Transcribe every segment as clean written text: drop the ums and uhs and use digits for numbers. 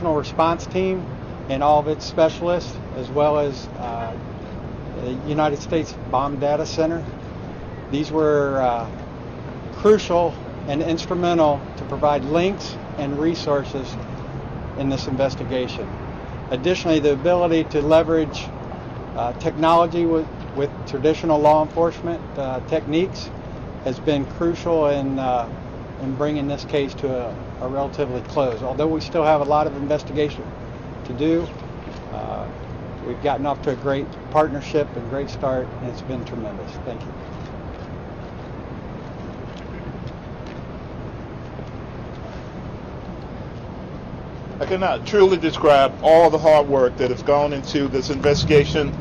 response team and all of its specialists, as well as the United States Bomb Data Center. These were crucial and instrumental to provide links and resources in this investigation. Additionally, the ability to leverage technology with traditional law enforcement techniques has been crucial in bringing this case to a relatively close. Although we still have a lot of investigation to do, we've gotten off to a great partnership and great start, and it's been tremendous. Thank you. I cannot truly describe all the hard work that has gone into this investigation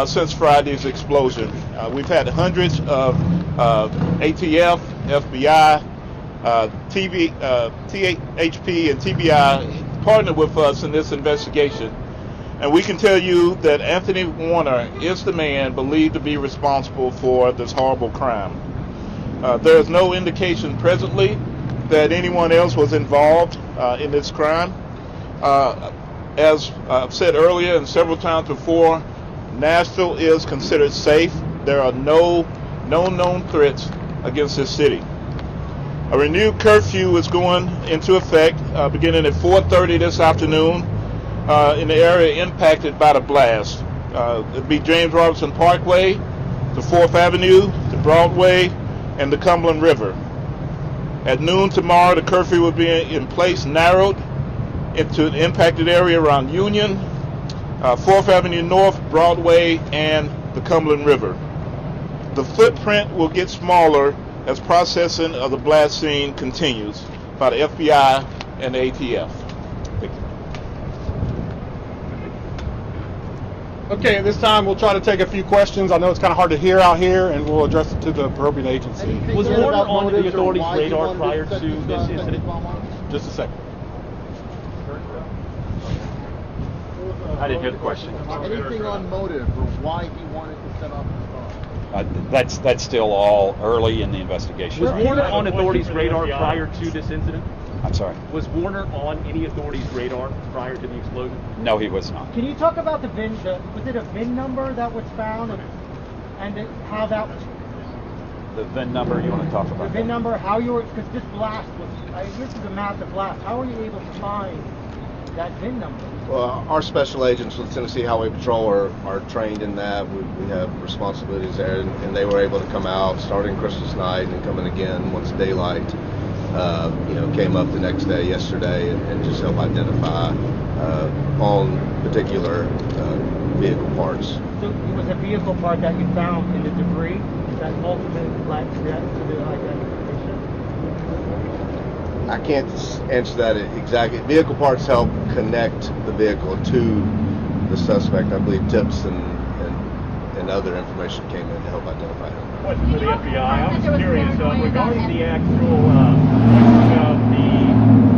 since Friday's explosion. We've had hundreds of ATF, FBI, THP, and TBI partner with us in this investigation. And we can tell you that Anthony Warner is the man believed to be responsible for this horrible crime. There is no indication presently that anyone else was involved in this crime. As I've said earlier and several times before, Nashville is considered safe. There are no known threats against this city. A renewed curfew is going into effect beginning at 4:30 this afternoon in the area impacted by the blast. It'll be James Robinson Parkway, to 4th Avenue, to Broadway, and the Cumberland River. At noon tomorrow, the curfew will be in place, narrowed into an impacted area around Union, 4th Avenue North, Broadway, and the Cumberland River. The footprint will get smaller as processing of the blast scene continues by the FBI and the ATF. Thank you. Okay, at this time we'll try to take a few questions. I know it's kind of hard to hear out here, and we'll address it to the appropriate agency. Was Warner on the authorities' radar prior to this incident? Just a second. I didn't hear the question. Anything on motive or why he wanted to set off the bomb? That's still all early in the investigation. Was Warner on authorities' radar prior to this incident? I'm sorry? Was Warner on any authorities' radar prior to the explosion? No, he was not. Can you talk about the VIN? Was it a VIN number that was found, and how that was? The VIN number you want to talk about? The VIN number, how you were, because this blast was, this is a massive blast. How were you able to find that VIN number? Well, our special agents with Tennessee Highway Patrol are trained in that. We have responsibilities there, and they were able to come out starting Christmas night and come in again once daylight came up the next day, yesterday, and just help identify on particular vehicle parts. So it was a vehicle part that you found in the debris that ultimately led to the identification? I can't answer that exactly. Vehicle parts help connect the vehicle to the suspect. I believe tips and other information came in to help identify him. Question for the FBI. I was curious regarding the actual questioning of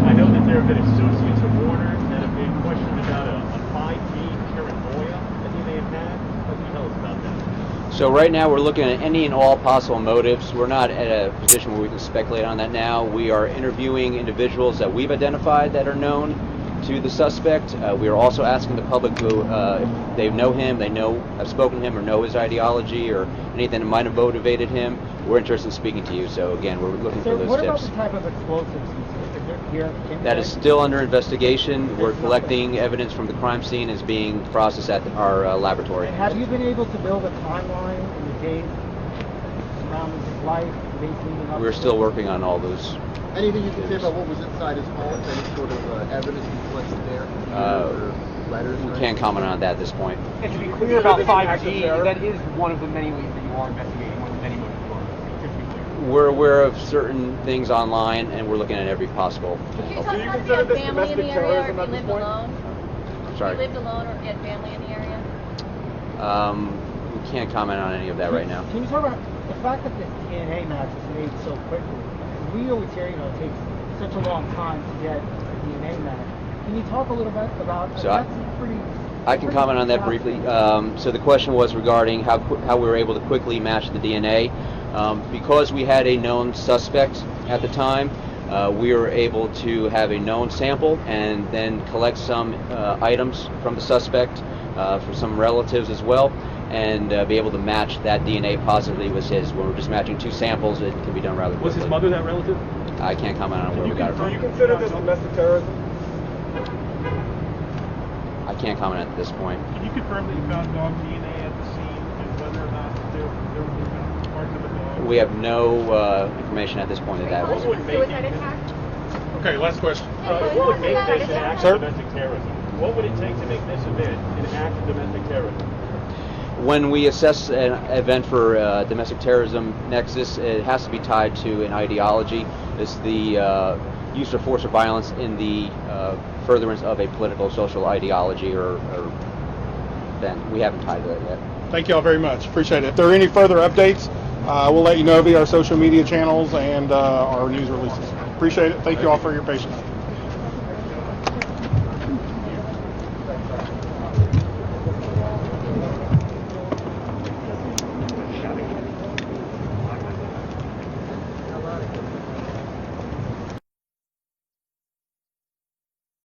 I know that there have been associates of Warner that have been questioned about a 5G paranoia that he may have had. What can you tell us about that? So right now we're looking at any and all possible motives. We're not at a position where we can speculate on that now. We are interviewing individuals that we've identified that are known to the suspect. We are also asking the public to, if they know him, have spoken to him, or know his ideology or anything that might have motivated him. We're interested in speaking to you. So again, we're looking for those what tips. What about the type of explosives here? That is still under investigation. We're collecting evidence from the crime scene as being processed at our laboratory. And have you been able to build a timeline in the days around his life, days leading up? We're still working on all those. Anything you can say about what was inside his home? Any sort of evidence you collected there? Letters? We can't comment on that at this point. And to be clear about 5G, that is one of the many ways that you are investigating, one of the many motives you are. Just to be clear. We're aware of certain things online, and we're looking at every possible. Can you talk about if you have family in the area, or if you lived alone? I'm sorry. If you lived alone, or if you had family in the area? We can't comment on any of that right now. Can you talk about the fact that the DNA match was made so quickly? We always hear, it takes such a long time to get a DNA match. Can you talk a little bit about I can comment on that briefly. So the question was regarding how we were able to quickly match the DNA. Because we had a known suspect at the time, We were able to have a known sample and then collect some items from the suspect, from some relatives as well, and be able to match that DNA positively with his. When we're just matching two samples, it can be done rather quickly. Was his mother that relative? I can't comment on where we got it from. consider this domestic terrorism? I can't comment at this point. Can you confirm that you found dog DNA at the scene and whether or not there were parts of a dog? We have no information at this point of that. What would make Suicide it- attack? Okay, last question. What would make this an act Sir? of domestic terrorism? What would it take to make this event an act of domestic terrorism? When we assess an event for domestic terrorism nexus, it has to be tied to an ideology. It's the use of force or violence in the furtherance of a political, social ideology or event. We haven't tied to that yet. Thank you all very much. Appreciate it. If there are any further updates, we'll let you know via our social media channels and our news releases. Appreciate it. Thank you all for your patience.